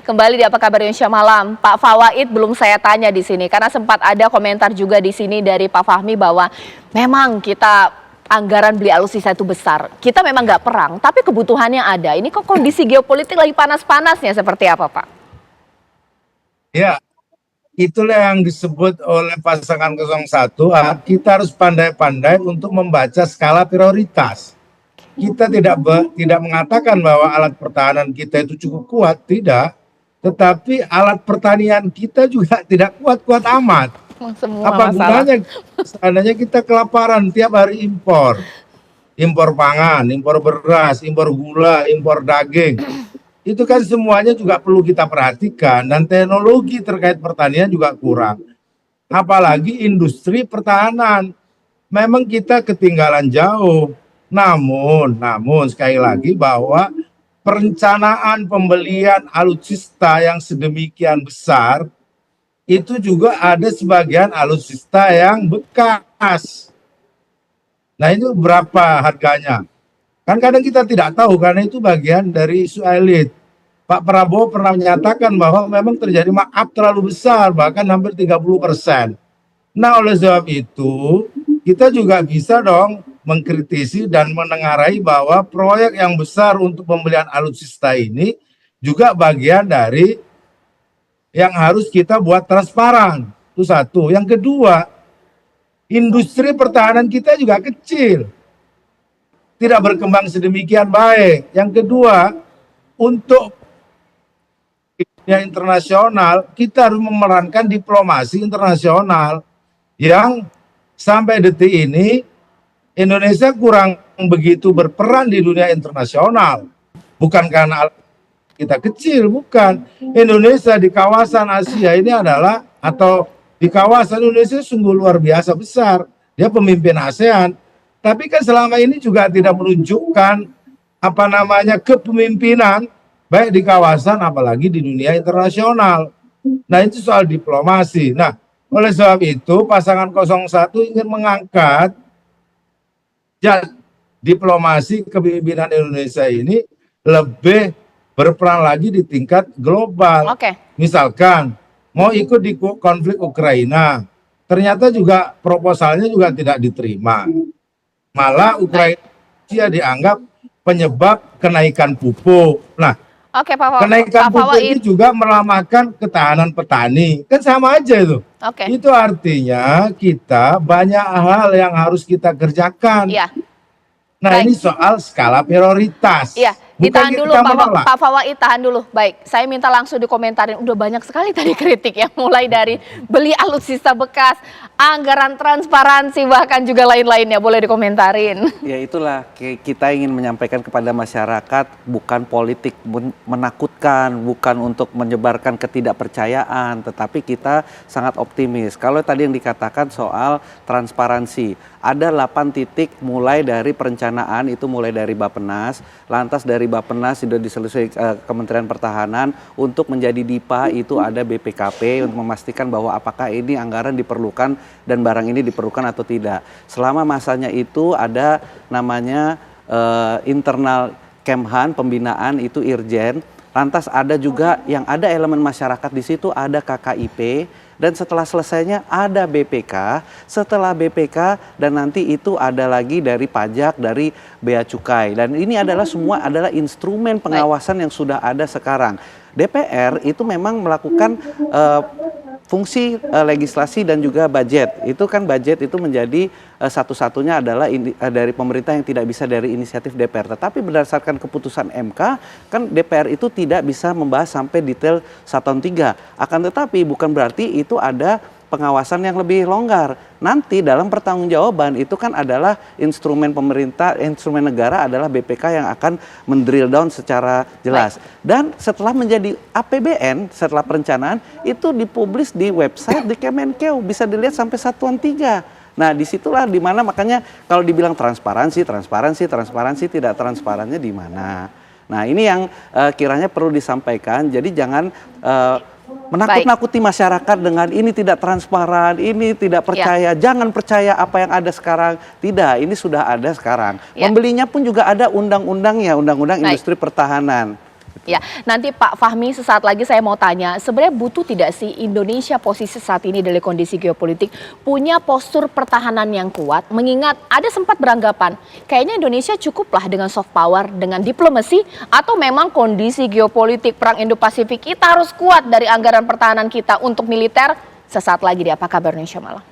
kembali di Apa Kabar Indonesia Malam. Pak Fawaid belum saya tanya di sini karena sempat ada komentar juga di sini dari Pak Fahmi bahwa memang kita anggaran beli alutsista itu besar. Kita memang nggak perang, tapi kebutuhannya ada. Ini kok kondisi geopolitik lagi panas-panasnya seperti apa, Pak? Ya, itulah yang disebut oleh pasangan 01. Kita harus pandai-pandai untuk membaca skala prioritas. Kita tidak mengatakan bahwa alat pertahanan kita itu cukup kuat, tidak. Tetapi alat pertanian kita juga tidak kuat-kuat amat. Semua Apa masalah. gunanya seandainya kita kelaparan tiap hari impor? Impor pangan, impor beras, impor gula, impor daging. Itu kan semuanya juga perlu kita perhatikan, dan teknologi terkait pertanian juga kurang. Apalagi industri pertahanan. Memang kita ketinggalan jauh. Namun sekali lagi bahwa perencanaan pembelian alutsista yang sedemikian besar itu juga ada sebagian alutsista yang bekas. Nah, itu berapa harganya? Kan kadang kita tidak tahu karena itu bagian dari isu elit. Pak Prabowo pernah menyatakan bahwa memang terjadi markup terlalu besar, bahkan hampir 30%. Nah, oleh sebab itu, kita juga bisa dong mengkritisi dan menengarai bahwa proyek yang besar untuk pembelian alutsista ini juga bagian dari yang harus kita buat transparan. Itu satu. Yang kedua, industri pertahanan kita juga kecil. Tidak berkembang sedemikian baik. Yang kedua, untuk dunia internasional, kita harus memerankan diplomasi internasional yang sampai detik ini Indonesia kurang begitu berperan di dunia internasional. Bukan karena kita kecil, bukan. Indonesia di kawasan Asia ini adalah, atau di kawasan Indonesia sungguh luar biasa besar. Dia pemimpin ASEAN. Tapi kan selama ini juga tidak menunjukkan kepemimpinan baik di kawasan apalagi di dunia internasional. Nah, itu soal diplomasi. Nah, oleh sebab itu pasangan 01 ingin mengangkat diplomasi kepemimpinan Indonesia ini lebih berperan lagi di tingkat global. Misalkan mau ikut di konflik Ukraina, ternyata juga proposalnya juga tidak diterima. Malah Ukraina dianggap penyebab kenaikan pupuk. Nah, kenaikan pupuk ini juga melemahkan ketahanan petani. Kan sama aja itu. Itu artinya kita banyak hal yang harus kita kerjakan. Nah, ini soal skala prioritas. Ditahan dulu Pak Fawaid, tahan dulu. Baik, saya minta langsung dikomentarin. Udah banyak sekali tadi kritik ya, mulai dari beli alutsista bekas, anggaran transparansi, bahkan juga lain-lainnya. Boleh dikomentarin. Ya, itulah kita ingin menyampaikan kepada masyarakat, bukan politik menakutkan, bukan untuk menyebarkan ketidakpercayaan, tetapi kita sangat optimis. Kalau tadi yang dikatakan soal transparansi, ada 8 titik mulai dari perencanaan, itu mulai dari Bappenas, lantas dari Bappenas sudah diselesaikan Kementerian Pertahanan, untuk menjadi DIPA itu ada BPKP untuk memastikan bahwa apakah ini anggaran diperlukan dan barang ini diperlukan atau tidak. Selama masanya itu ada namanya internal Kemhan, pembinaan itu Irjen, lantas ada juga yang ada elemen masyarakat di situ, ada KKIP, dan setelah selesainya ada BPK, setelah BPK dan nanti itu ada lagi dari pajak, dari bea cukai. Dan ini adalah semua adalah instrumen pengawasan yang sudah ada sekarang. DPR itu memang melakukan fungsi legislasi dan juga budget. Itu kan budget itu menjadi satu-satunya adalah dari pemerintah yang tidak bisa dari inisiatif DPR. Tetapi berdasarkan keputusan MK, kan DPR itu tidak bisa membahas sampai detail 1 tahun 3. Akan tetapi bukan berarti itu ada pengawasan yang lebih longgar. Nanti dalam pertanggungjawaban itu kan adalah instrumen pemerintah, instrumen negara adalah BPK yang akan mendrill down secara jelas. Dan setelah menjadi APBN, setelah perencanaan, itu dipublis di website di Kemenkeu, bisa dilihat sampai satuan 3. Nah, disitulah dimana makanya kalau dibilang transparansi, tidak transparannya di mana. Nah, ini yang kiranya perlu disampaikan. Jadi jangan menakut-nakuti masyarakat dengan ini tidak transparan, ini tidak percaya, jangan percaya apa yang ada sekarang. Tidak, ini sudah ada sekarang. Membelinya pun juga ada undang-undangnya, undang-undang industri pertahanan. Ya, nanti Pak Fahmi sesaat lagi saya mau tanya, sebenarnya butuh tidak sih Indonesia posisi saat ini dari kondisi geopolitik punya postur pertahanan yang kuat, mengingat ada sempat beranggapan kayaknya Indonesia cukuplah dengan soft power, dengan diplomasi, atau memang kondisi geopolitik perang Indo-Pasifik kita harus kuat dari anggaran pertahanan kita untuk militer. Sesaat lagi di Apa Kabar Indonesia Malam.